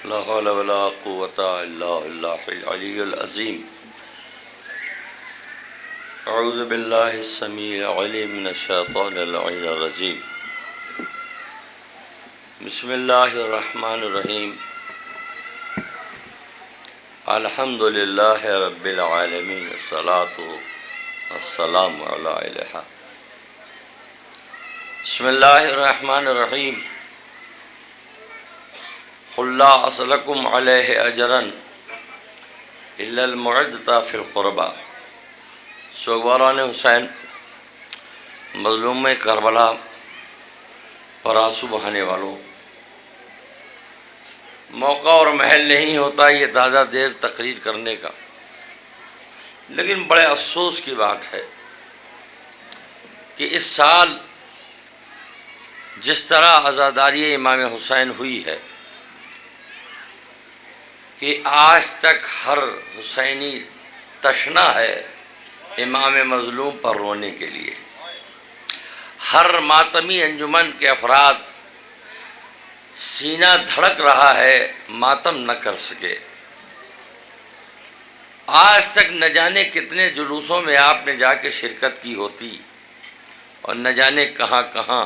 لا حول ولا قوة إلا بالله العلي العظيم. أعوذ بالله السميع العليم من الشيطان اللعين الرجيم. بسم الله الرحمن الرحيم. الحمد لله رب العالمين. الصلاة والسلام على إله. بسم الله الرحمن الرحيم. قل لا أسألكم عليه أجرا إلا المعدة في القربى. سوگواران حسین مظلوم کربلا پر آنسو بہانے والوں، موقع اور محل نہیں ہوتا یہ زیادہ دیر تقریر کرنے کا، لیکن بڑے افسوس کی بات ہے کہ اس سال جس طرح عزاداری امام حسین ہوئی ہے کہ آج تک ہر حسینی تشنا ہے امام مظلوم پر رونے کے لیے. ہر ماتمی انجمن کے افراد سینہ دھڑک رہا ہے ماتم نہ کر سکے. آج تک نہ جانے کتنے جلوسوں میں آپ نے جا کے شرکت کی ہوتی اور نہ جانے کہاں کہاں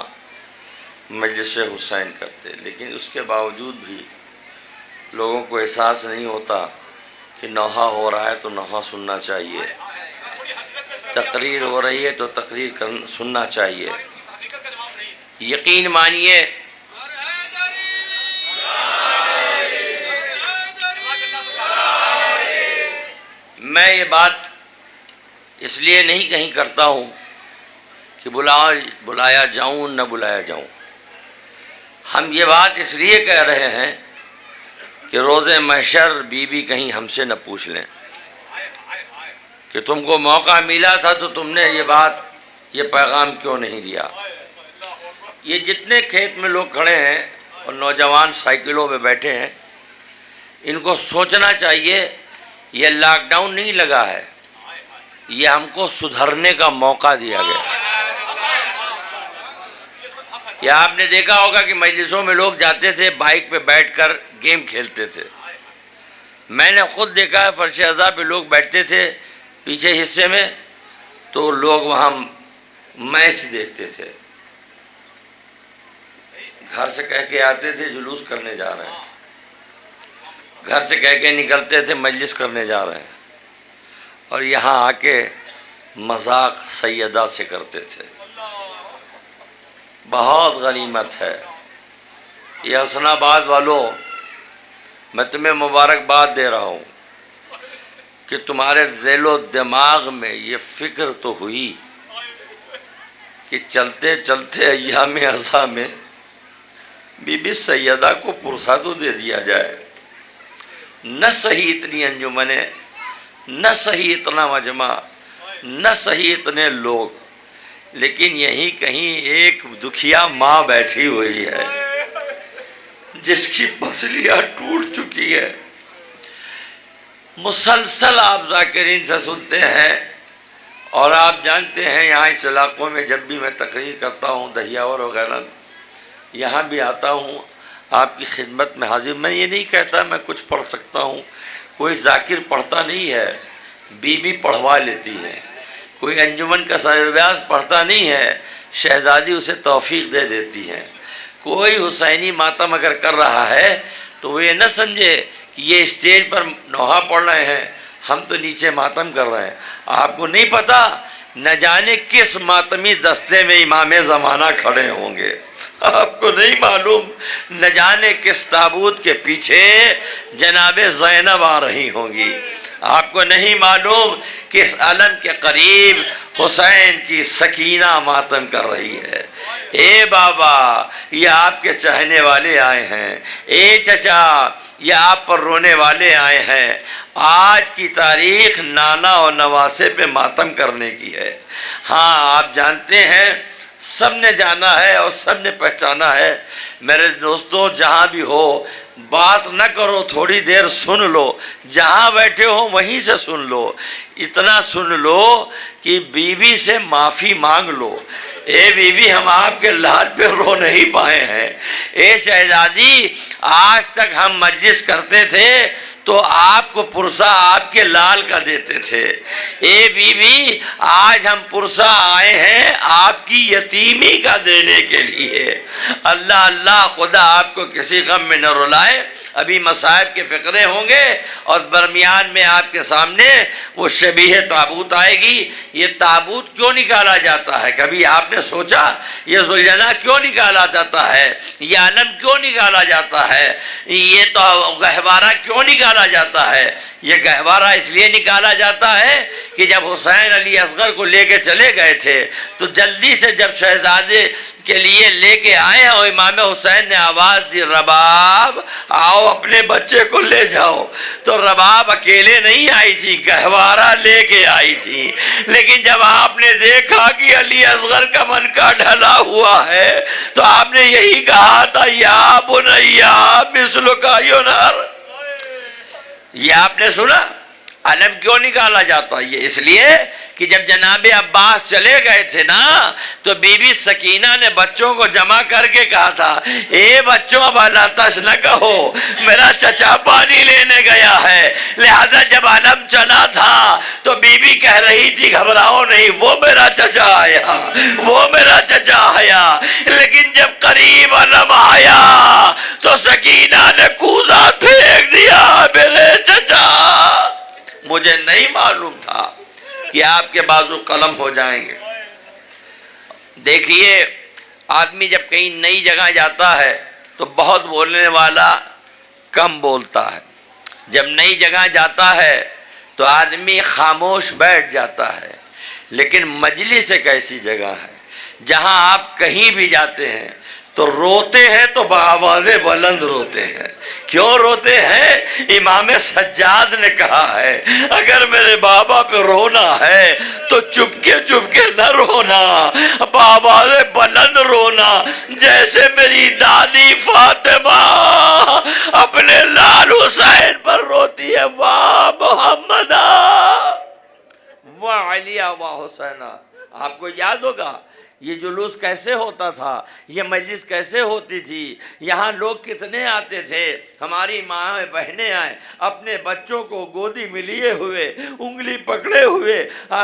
مجلس حسین کرتے، لیکن اس کے باوجود بھی لوگوں کو احساس نہیں ہوتا کہ نوحہ ہو رہا ہے تو نوحہ سننا چاہیے، تقریر ہو رہی ہے تو تقریر سننا چاہیے. یقین مانیے میں یہ بات اس لیے نہیں کہیں کرتا ہوں کہ بلایا جاؤں نہ بلایا جاؤں. ہم یہ بات اس لیے کہہ رہے ہیں کہ روز محشر بی بی کہیں ہم سے نہ پوچھ لیں کہ تم کو موقع ملا تھا تو تم نے یہ پیغام کیوں نہیں دیا. یہ جتنے کھیت میں لوگ کھڑے ہیں اور نوجوان سائیکلوں میں بیٹھے ہیں، ان کو سوچنا چاہیے یہ لاک ڈاؤن نہیں لگا ہے، یہ ہم کو سدھرنے کا موقع دیا گیا. یا آپ نے دیکھا ہوگا کہ مجلسوں میں لوگ جاتے تھے بائک پہ بیٹھ کر گیم کھیلتے تھے. میں نے خود دیکھا ہے فرش ازا پہ لوگ بیٹھتے تھے پیچھے حصے میں، تو لوگ وہاں میچ دیکھتے تھے. گھر سے کہہ کے آتے تھے جلوس کرنے جا رہے ہیں، گھر سے کہہ کے نکلتے تھے مجلس کرنے جا رہے ہیں، اور یہاں آ کے مذاق سیدہ سے کرتے تھے. بہت غنیمت ہے. یہ حسن آباد والوں، میں تمہیں مبارکباد دے رہا ہوں کہ تمہارے ذیل و دماغ میں یہ فکر تو ہوئی کہ چلتے چلتے ایام ازاں میں بی بی سیدہ کو پرسہ تو دے دیا جائے. نہ صحیح اتنی انجمنیں، نہ صحیح اتنا مجمع، نہ صحیح اتنے لوگ، لیکن یہیں کہیں ایک دکھیا ماں بیٹھی ہوئی ہے جس کی پسلیاں ٹوٹ چکی ہے. مسلسل آپ ذاکرین سے سنتے ہیں، اور آپ جانتے ہیں یہاں اس علاقوں میں جب بھی میں تقریر کرتا ہوں دہیاور وغیرہ، یہاں بھی آتا ہوں آپ کی خدمت میں حاضر. میں یہ نہیں کہتا میں کچھ پڑھ سکتا ہوں، کوئی ذاکر پڑھتا نہیں ہے، بی بی پڑھوا لیتی ہے. کوئی انجمن کا سربراہ پڑھتا نہیں ہے، شہزادی اسے توفیق دے دیتی ہے. کوئی حسینی ماتم اگر کر رہا ہے تو وہ یہ نہ سمجھے کہ یہ اسٹیج پر نوحہ پڑھ رہے ہیں، ہم تو نیچے ماتم کر رہے ہیں. آپ کو نہیں پتا نہ جانے کس ماتمی دستے میں امام زمانہ کھڑے ہوں گے. آپ کو نہیں معلوم نہ جانے کس تابوت کے پیچھے جناب زینب آ رہی ہوں گی. آپ کو نہیں معلوم کس علم کے قریب حسین کی سکینہ ماتم کر رہی ہے. اے بابا یہ آپ کے چاہنے والے آئے ہیں، اے چچا یہ آپ پر رونے والے آئے ہیں. آج کی تاریخ نانا اور نواسے پہ ماتم کرنے کی ہے. ہاں آپ جانتے ہیں، سب نے جانا ہے اور سب نے پہچانا ہے. میرے دوستو جہاں بھی ہو بات نہ کرو، تھوڑی دیر سن لو، جہاں بیٹھے ہو وہیں سے سن لو. اتنا سن لو کہ بیوی سے معافی مانگ لو اے بی بی ہم آپ کے لال پہ رو نہیں پائے ہیں۔ اے شہزادی آج تک ہم مجلس کرتے تھے تو آپ کو پرسہ آپ کے لال کا دیتے تھے، اے بی بی آج ہم پرسہ آئے ہیں آپ کی یتیمی کا دینے کے لیے۔ اللہ اللہ، خدا آپ کو کسی غم میں نہ رلائے۔ ابھی مصائب کے فقرے ہوں گے اور درمیان میں آپ کے سامنے وہ شبیہ تابوت آئے گی۔ یہ تابوت کیوں نکالا جاتا ہے؟ کبھی آپ نے سوچا یہ ذوالجلال کیوں نکالا جاتا ہے؟ یہ علم کیوں نکالا جاتا ہے؟ یہ تو گہوارہ کیوں نکالا جاتا ہے؟ یہ گہوارہ اس لیے نکالا جاتا ہے کہ جب حسین علی اصغر کو لے کے چلے گئے تھے تو جلدی سے جب شہزادے کے لیے لے کے آئے اور امام حسین نے آواز دی رباب آؤ اپنے بچے کو لے جاؤ، تو رباب اکیلے نہیں آئی تھی، گہوارہ لے کے آئی تھی۔ لیکن جب آپ نے دیکھا کہ علی اصغر کا منکا ڈھلا ہوا ہے تو آپ نے یہی کہا تھا یا بنیا مثلک ینر۔ یہ آپ نے سنا علم کیوں نکالا جاتا؟ یہ اس لیے کہ جب جناب عباس چلے گئے تھے نا تو بی بی سکینہ نے بچوں کو جمع کر کے کہا تھا اے بچوں اب آتش نہ کہو، میرا چچا پانی لینے گیا ہے۔ لہذا جب علم چلا تھا تو بی بی کہہ رہی تھی گھبراؤ نہیں، وہ میرا چچا آیا، وہ میرا چچا آیا۔ لیکن جب قریب علم آیا تو سکینہ نے کوزہ پھینک دیا، میرے چچا مجھے نہیں معلوم تھا کہ آپ کے بازو قلم ہو جائیں گے۔ دیکھیے آدمی جب کہیں نئی جگہ جاتا ہے تو بہت بولنے والا کم بولتا ہے، جب نئی جگہ جاتا ہے تو آدمی خاموش بیٹھ جاتا ہے۔ لیکن مجلس ایک ایسی جگہ ہے جہاں آپ کہیں بھی جاتے ہیں تو روتے ہیں تو بآواز بلند روتے ہیں۔ کیوں روتے ہیں؟ امام سجاد نے کہا ہے اگر میرے بابا پہ رونا ہے تو چپکے نہ رونا، بآواز بلند رونا، جیسے میری دادی فاطمہ اپنے لال حسین پر روتی ہے واہ محمدہ واہ علی واہ حسینہ۔ آپ کو یاد ہوگا یہ جلوس کیسے ہوتا تھا، یہ مجلس کیسے ہوتی تھی، یہاں لوگ کتنے آتے تھے۔ ہماری ماں بہنیں آئیں اپنے بچوں کو گودی میں لیے ہوئے، انگلی پکڑے ہوئے،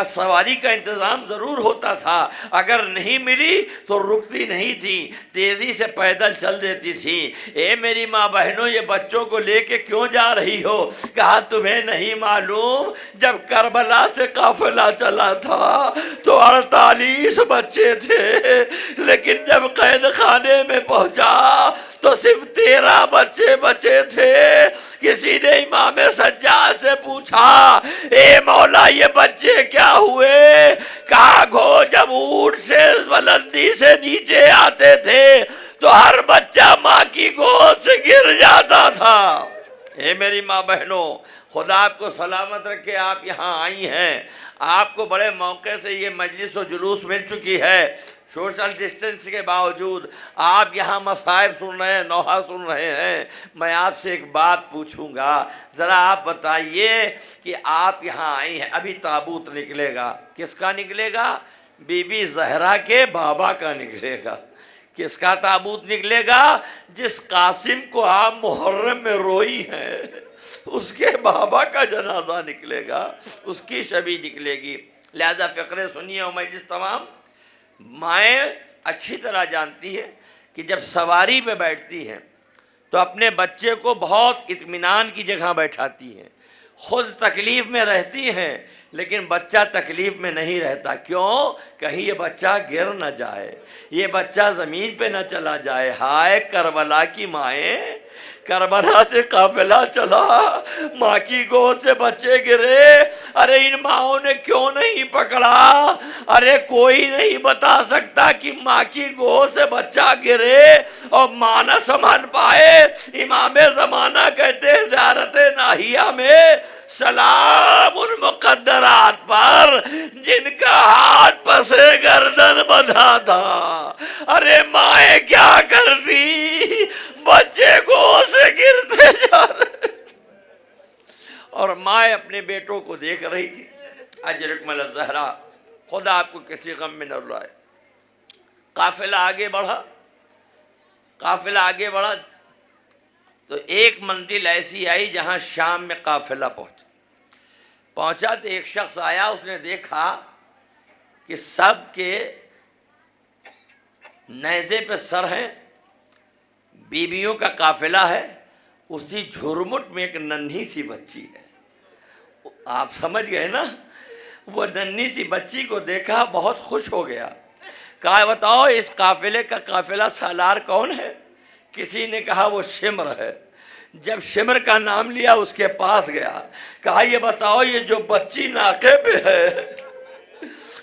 سواری کا انتظام ضرور ہوتا تھا، اگر نہیں ملی تو رکتی نہیں تھی، تیزی سے پیدل چل دیتی تھی۔ اے میری ماں بہنوں یہ بچوں کو لے کے کیوں جا رہی ہو؟ کہا تمہیں نہیں معلوم جب کربلا سے قافلہ چلا تھا تو 48 بچے تھے، لیکن جب قید خانے میں پہنچا تو صرف 13 بچے بچے تھے۔ کسی نے امام سجاد سے پوچھا اے مولا یہ بچے کیا ہوئے؟ کہا گو جب اونٹ سے بلندی سے نیچے آتے تھے تو ہر بچہ ماں کی گود سے گر جاتا تھا۔ اے میری ماں بہنوں خدا آپ کو سلامت رکھے، آپ یہاں آئی ہیں، آپ کو بڑے موقع سے یہ مجلس و جلوس مل چکی ہے، سوشل ڈسٹنس کے باوجود آپ یہاں مصائب سن رہے ہیں، نوحہ سن رہے ہیں۔ میں آپ سے ایک بات پوچھوں گا، ذرا آپ بتائیے کہ آپ یہاں آئی ہیں، ابھی تابوت نکلے گا، کس کا نکلے گا؟ بی بی زہرا کے بابا کا نکلے گا۔ کس کا تابوت نکلے گا؟ جس قاسم کو آپ محرم میں روئی ہیں اس کے بابا کا جنازہ نکلے گا، اس کی شبیہ نکلے گی۔ لہذا فقرے سنیے اور مجلس تمام مائیں اچھی طرح جانتی ہے کہ جب سواری پہ بیٹھتی ہیں تو اپنے بچے کو بہت اطمینان کی جگہ بیٹھاتی ہیں، خود تکلیف میں رہتی ہیں لیکن بچہ تکلیف میں نہیں رہتا۔ کیوں؟ کہیں یہ بچہ گر نہ جائے، یہ بچہ زمین پہ نہ چلا جائے۔ ہائے کربلا کی مائیں، کربلا سے قافلہ چلا، ماں کی گود سے بچے گرے، ارے ان ماؤں نے کیوں نہیں پکڑا؟ ارے کوئی نہیں بتا سکتا کہ ماں کی گود سے بچہ گرے اور ماں نہ سنبھال پائے۔ امام زمانہ کہتے ہیں زیارت ناہیہ میں سلام ان مقدرات پر جن کا ہاتھ پسے گردن بندھا تھا۔ ارے مائیں کیا کرتی، بچے کو سے گرتے جا رہے، اور مائیں اپنے بیٹوں کو دیکھ رہی تھی۔ اجرکمل الزہرا، خدا آپ کو کسی غم میں نہ رلائے۔ قافلہ آگے بڑھا تو ایک منزل ایسی آئی جہاں شام میں قافلہ پہنچا تو ایک شخص آیا، اس نے دیکھا کہ سب کے نیزے پہ سر ہیں، بیویوں کا قافلہ ہے، اسی جھرمٹ میں ایک ننھی سی بچی ہے۔ آپ سمجھ گئے نا، وہ ننھی سی بچی کو دیکھا، بہت خوش ہو گیا، کہا بتاؤ اس قافلے کا قافلہ سالار کون ہے؟ کسی نے کہا وہ شمر ہے۔ جب شمر کا نام لیا اس کے پاس گیا، کہا یہ بتاؤ یہ جو بچی ناقے پہ ہے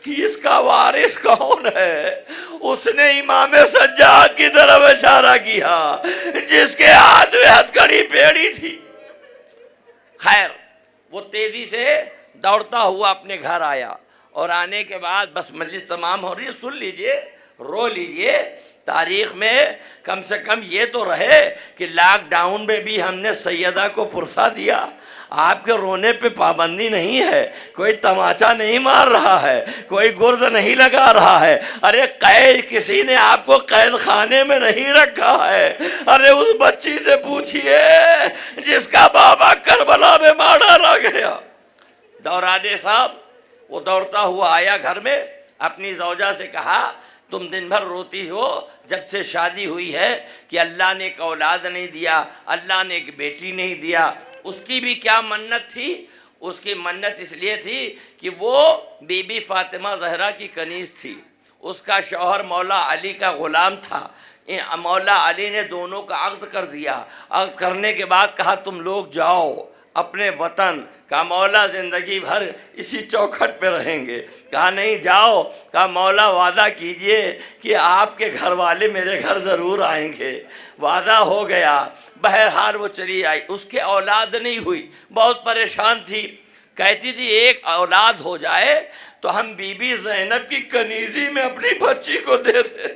اس کا وارث کون ہے؟ اس نے امام سجاد کی طرف اشارہ کیا جس کے ہاتھ میں ہتھکڑی پھیڑی تھی۔ خیر وہ تیزی سے دوڑتا ہوا اپنے گھر آیا، اور آنے کے بعد بس مجلس تمام ہو رہی ہے، سن لیجئے، رو لیجئے، تاریخ میں کم سے کم یہ تو رہے کہ لاک ڈاؤن میں بھی ہم نے سیدہ کو پرسہ دیا۔ آپ کے رونے پہ پابندی نہیں ہے، کوئی تماچا نہیں مار رہا ہے، کوئی گرز نہیں لگا رہا ہے، ارے قید کسی نے آپ کو قید خانے میں نہیں رکھا ہے۔ ارے اس بچی سے پوچھئے جس کا بابا کربلا میں مارا گیا۔ دورادے صاحب وہ دوڑتا ہوا آیا گھر میں، اپنی زوجہ سے کہا تم دن بھر روتی ہو جب سے شادی ہوئی ہے کہ اللہ نے ایک اولاد نہیں دیا، اللہ نے ایک بیٹی نہیں دیا۔ اس کی بھی کیا منت تھی؟ اس کی منت اس لیے تھی کہ وہ بی بی فاطمہ زہرا کی کنیز تھی، اس کا شوہر مولا علی کا غلام تھا۔ مولا علی نے دونوں کا عقد کر دیا، عقد کرنے کے بعد کہا تم لوگ جاؤ اپنے وطن، کہا مولا زندگی بھر اسی چوکھٹ پہ رہیں گے، کہا نہیں جاؤ، کہا مولا وعدہ کیجئے کہ آپ کے گھر والے میرے گھر ضرور آئیں گے۔ وعدہ ہو گیا، بہرحال وہ چلی آئی، اس کے اولاد نہیں ہوئی، بہت پریشان تھی، کہتی تھی ایک اولاد ہو جائے تو ہم بی بی زینب کی کنیزی میں اپنی بچی کو دے دیں۔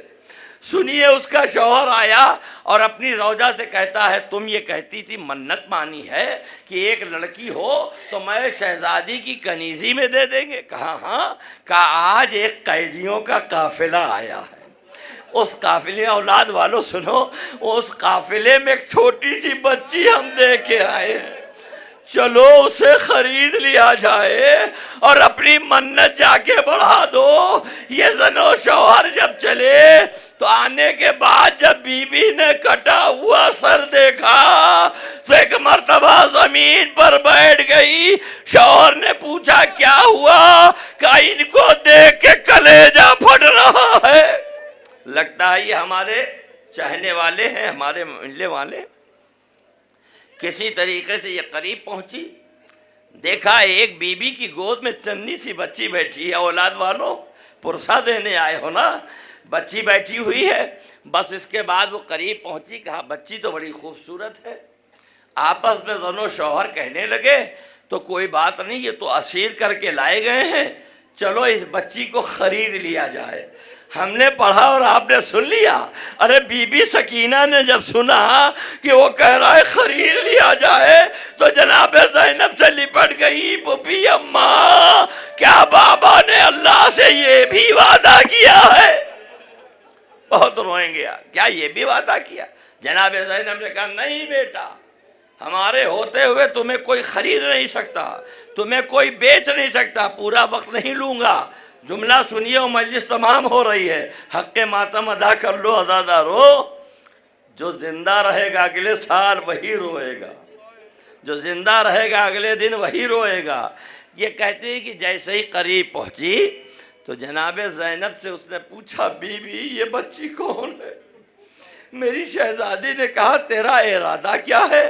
سنیے اس کا شوہر آیا اور اپنی زوجہ سے کہتا ہے تم یہ کہتی تھی منت مانی ہے کہ ایک لڑکی ہو تو میں شہزادی کی کنیزی میں دے دیں گے؟ کہا ہاں، کہا آج ایک قیدیوں کا قافلہ آیا ہے، اس قافلے اولاد والوں سنو، اس قافلے میں ایک چھوٹی سی بچی ہم دے کے آئے ہیں، چلو اسے خرید لیا جائے اور اپنی منت جا کے بڑھا دو۔ یہ زن و شوہر جب چلے تو آنے کے بعد جب بی بی نے کٹا ہوا سر دیکھا تو ایک مرتبہ زمین پر بیٹھ گئی۔ شوہر نے پوچھا کیا ہوا؟ کہ ان کو دیکھ کے کلیجہ پھٹ رہا ہے، لگتا ہے یہ ہمارے چاہنے والے ہیں، ہمارے ملنے والے۔ کسی طریقے سے یہ قریب پہنچی، دیکھا ایک بی بی کی گود میں چنی سی بچی بیٹھی ہے۔ اولاد والوں پرسہ دینے آئے ہو نا، بچی بیٹھی ہوئی ہے۔ بس اس کے بعد وہ قریب پہنچی، کہا بچی تو بڑی خوبصورت ہے۔ آپس میں دونوں شوہر کہنے لگے تو کوئی بات نہیں، یہ تو اسیر کر کے لائے گئے ہیں، چلو اس بچی کو خرید لیا جائے۔ ہم نے پڑھا اور آپ نے سن لیا۔ ارے بی بی سکینہ نے جب سنا کہ وہ کہہ رہا ہے خرید لیا جائے تو جناب زینب سے لپٹ گئی، پھوپھی اماں کیا بابا نے اللہ سے یہ بھی وعدہ کیا ہے؟ بہت روئیں گے، کیا یہ بھی وعدہ کیا؟ جناب زینب نے کہا نہیں بیٹا، ہمارے ہوتے ہوئے تمہیں کوئی خرید نہیں سکتا، تمہیں کوئی بیچ نہیں سکتا، پورا وقت نہیں لوں گا۔ جملہ سنیے اور مجلس تمام ہو رہی ہے، حق ماتم ادا کر لو عزادارو، جو زندہ رہے گا اگلے سال وہی روئے گا، جو زندہ رہے گا اگلے دن وہی روئے گا۔ یہ کہتے ہیں کہ جیسے ہی قریب پہنچی تو جناب زینب سے اس نے پوچھا بی بی یہ بچی کون ہے؟ میری شہزادی نے کہا تیرا ارادہ کیا ہے؟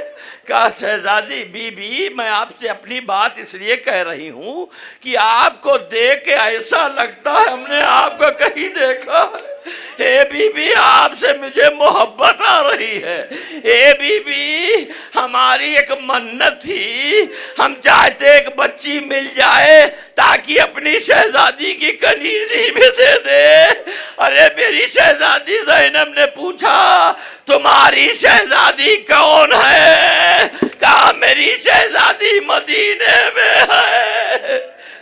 کہا شہزادی بی بی میں آپ سے اپنی بات اس لیے کہہ رہی ہوں کہ آپ کو دیکھ کے ایسا لگتا ہے ہم نے آپ کو کہیں دیکھا ہے۔ اے بی بی آپ سے مجھے محبت آ رہی ہے۔ اے بی بی ہماری ایک منت تھی، ہم چاہتے ایک بچی مل جائے تاکہ اپنی شہزادی کی کنیزی میں دے دے۔ ارے میری شہزادی زینب نے پوچھا تمہاری شہزادی کون ہے؟ کہا میری شہزادی مدینے میں ہے۔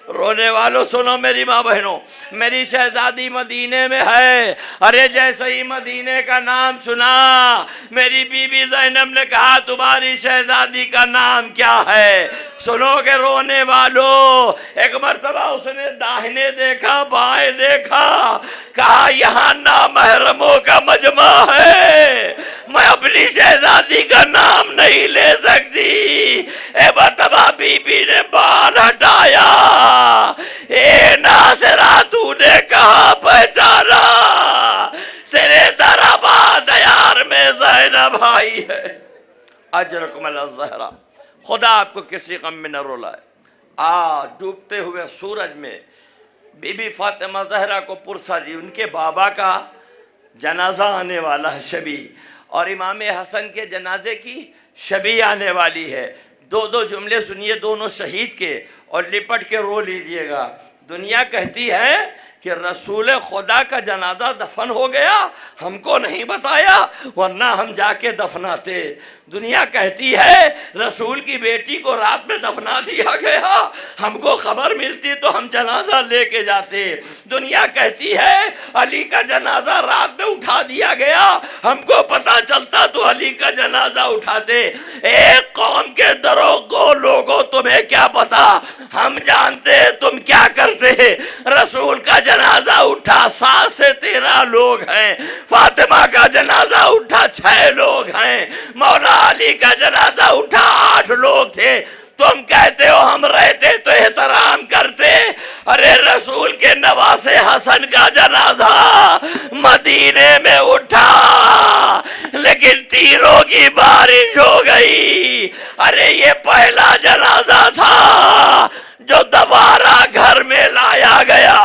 رونے والوں سنو میری ماں بہنوں، میری شہزادی مدینے میں ہے۔ ارے جیسے ہی مدینے کا نام سنا، میری بی بی زینب نے کہا تمہاری شہزادی کا نام کیا ہے؟ سنو گے رونے والوں، ایک مرتبہ اس نے داہنے دیکھا بائیں دیکھا، کہا یہاں نامحرموں کا مجمع ہے، میں اپنی شہزادی کا نام نہیں لے سکتی۔ اے مرتبہ بی بی نے بال ہٹایا، اے ناصرہ تو نے کہاں پہچانا؟ تیرے دربا دیار میں زینب آئی ہے۔ اجرکم اللہ الزہرا، خدا آپ کو کسی غم میں نہ رولائے۔ آج ڈوبتے ہوئے سورج میں بی بی فاطمہ زہرا کو پرسا دی، ان کے بابا کا جنازہ آنے والا ہے شبی، اور امام حسن کے جنازے کی شبی آنے والی ہے۔ دو جملے سنیے دونوں شہید کے اور لپٹ کے رو لیجئے گا۔ دنیا کہتی ہے کہ رسول خدا کا جنازہ دفن ہو گیا، ہم کو نہیں بتایا ورنہ ہم جا کے دفناتے۔ دنیا کہتی ہے رسول کی بیٹی کو رات میں دفنا دیا گیا، ہم کو خبر ملتی تو ہم جنازہ لے کے جاتے۔ دنیا کہتی ہے علی کا جنازہ رات میں اٹھا دیا گیا، ہم کو پتہ چلتا تو علی کا جنازہ اٹھاتے۔ ایک قوم کے دروغوں لوگوں تمہیں کیا پتا، ہم جانتے تم کیا کرتے۔ رسول کا جنازہ اٹھا 7 سے 13 لوگ ہیں، فاطمہ کا جنازہ اٹھا 6 لوگ ہیں، مولا علی کا جنازہ اٹھا 8 لوگ تھے۔ تم کہتے ہو ہم رہتے تو احترام کرتے۔ ارے رسول کے نواسے حسن کا جنازہ مدینے میں اٹھا، لیکن تیروں کی بارش ہو گئی۔ ارے یہ پہلا جنازہ تھا جو دوبارہ گھر میں لایا گیا۔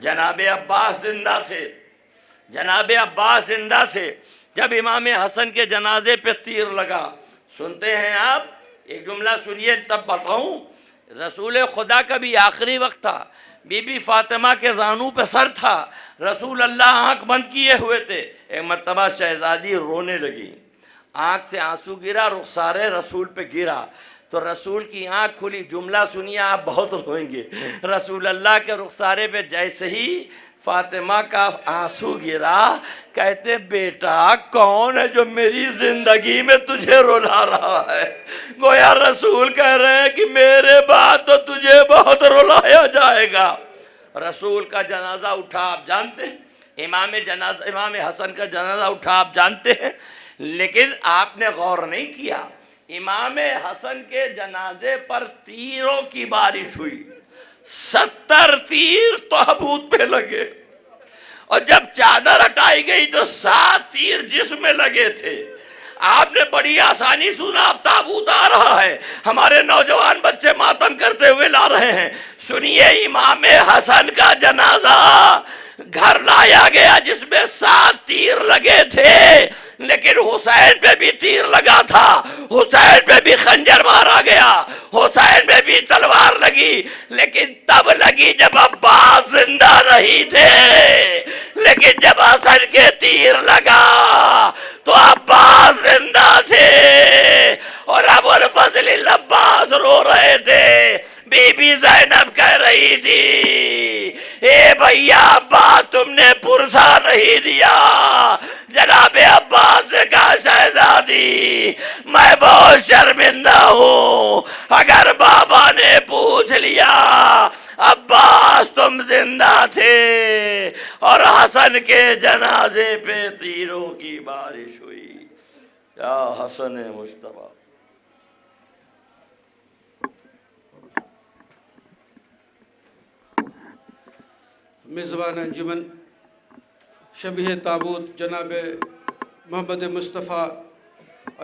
جناب عباس زندہ تھے، جناب عباس زندہ تھے جب امام حسن کے جنازے پہ تیر لگا۔ سنتے ہیں آپ، ایک جملہ سنیے تب بتاؤں۔ رسول خدا کا بھی آخری وقت تھا، بی بی فاطمہ کے زانو پہ سر تھا، رسول اللہ آنکھ بند کیے ہوئے تھے۔ ایک مرتبہ شہزادی رونے لگی، آنکھ سے آنسو گرا، رخسار رسول پہ گرا تو رسول کی آنکھ کھلی۔ جملہ سنیے آپ بہت روئیں گے۔ رسول اللہ کے رخسارے پہ جیسے ہی فاطمہ کا آنسو گرا، کہتے بیٹا کون ہے جو میری زندگی میں تجھے رلا رہا ہے؟ گویا رسول کہہ رہے ہیں کہ میرے بعد تو تجھے بہت رلایا جائے گا۔ رسول کا جنازہ اٹھا آپ جانتے ہیں، امام حسن کا جنازہ اٹھا آپ جانتے ہیں، لیکن آپ نے غور نہیں کیا امام حسن کے جنازے پر تیروں کی بارش ہوئی، 70 تیر تابوت پہ لگے، اور جب چادر ہٹائی گئی تو 7 تیر جسم میں لگے تھے۔ آپ نے بڑی آسانی سنا اب تابوت آ رہا ہے، ہمارے نوجوان بچے ماتم کرتے ہوئے لا رہے ہیں۔ سنیے امام حسن کا جنازہ گھر لایا گیا جس میں 7 تیر لگے تھے، لیکن حسین پہ بھی تیر لگا تھا، حسین پہ بھی خنجر مارا گیا، حسین پہ بھی تلوار لگی، لیکن تب لگی جب عباس زندہ نہیں تھے۔ لیکن جب حسن کے تیر لگا تو عباس زندہ تھے، اور ابو الفضل العباس رو رہے تھے۔ بی بی زینب کہہ رہی تھی اے بھیا عباس تم نے پرسا نہیں دیا۔ جناب عباس نے کہا شہزادی میں بہت شرمندہ ہوں، اگر بابا نے پوچھ لیا عباس تم زندہ تھے اور حسن کے جنازے پہ تیروں کی بارش ہوئی۔ یا حسن مجتبی، میزبان انجمن شبیہ تابوت جناب محمد مصطفیٰ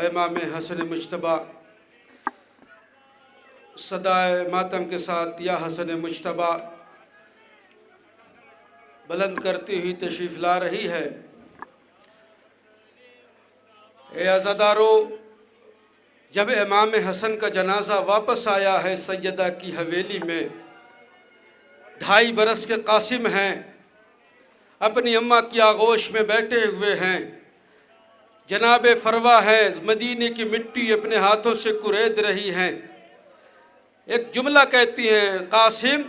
امام حسن مجتبی صدائے ماتم کے ساتھ یا حسن مجتبی بلند کرتی ہوئی تشریف لا رہی ہے۔ اے عزادارو، جب امام حسن کا جنازہ واپس آیا ہے سیدہ کی حویلی میں، 2.5 برس کے قاسم ہیں، اپنی اماں کی آغوش میں بیٹھے ہوئے ہیں، جناب فروا ہے، مدینے کی مٹی اپنے ہاتھوں سے کرید رہی ہیں۔ ایک جملہ کہتی ہیں قاسم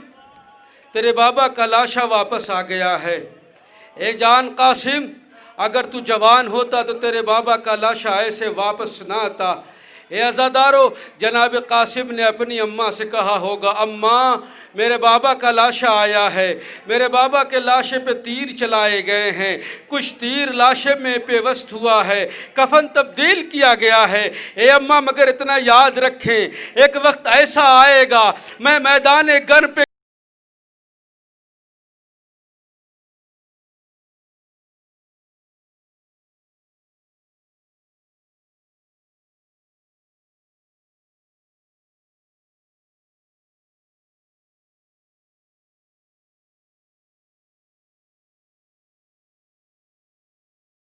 تیرے بابا کا لاشا واپس آ گیا ہے۔ اے جان قاسم، اگر تو جوان ہوتا تو تیرے بابا کا لاشا ایسے واپس نہ آتا۔ اے عزادارو، جناب قاسم نے اپنی اماں سے کہا ہوگا، اماں میرے بابا کا لاشا آیا ہے، میرے بابا کے لاشے پہ تیر چلائے گئے ہیں، کچھ تیر لاشے میں پیوست ہوا ہے، کفن تبدیل کیا گیا ہے۔ اے اماں مگر اتنا یاد رکھیں، ایک وقت ایسا آئے گا میں میدان گن پہ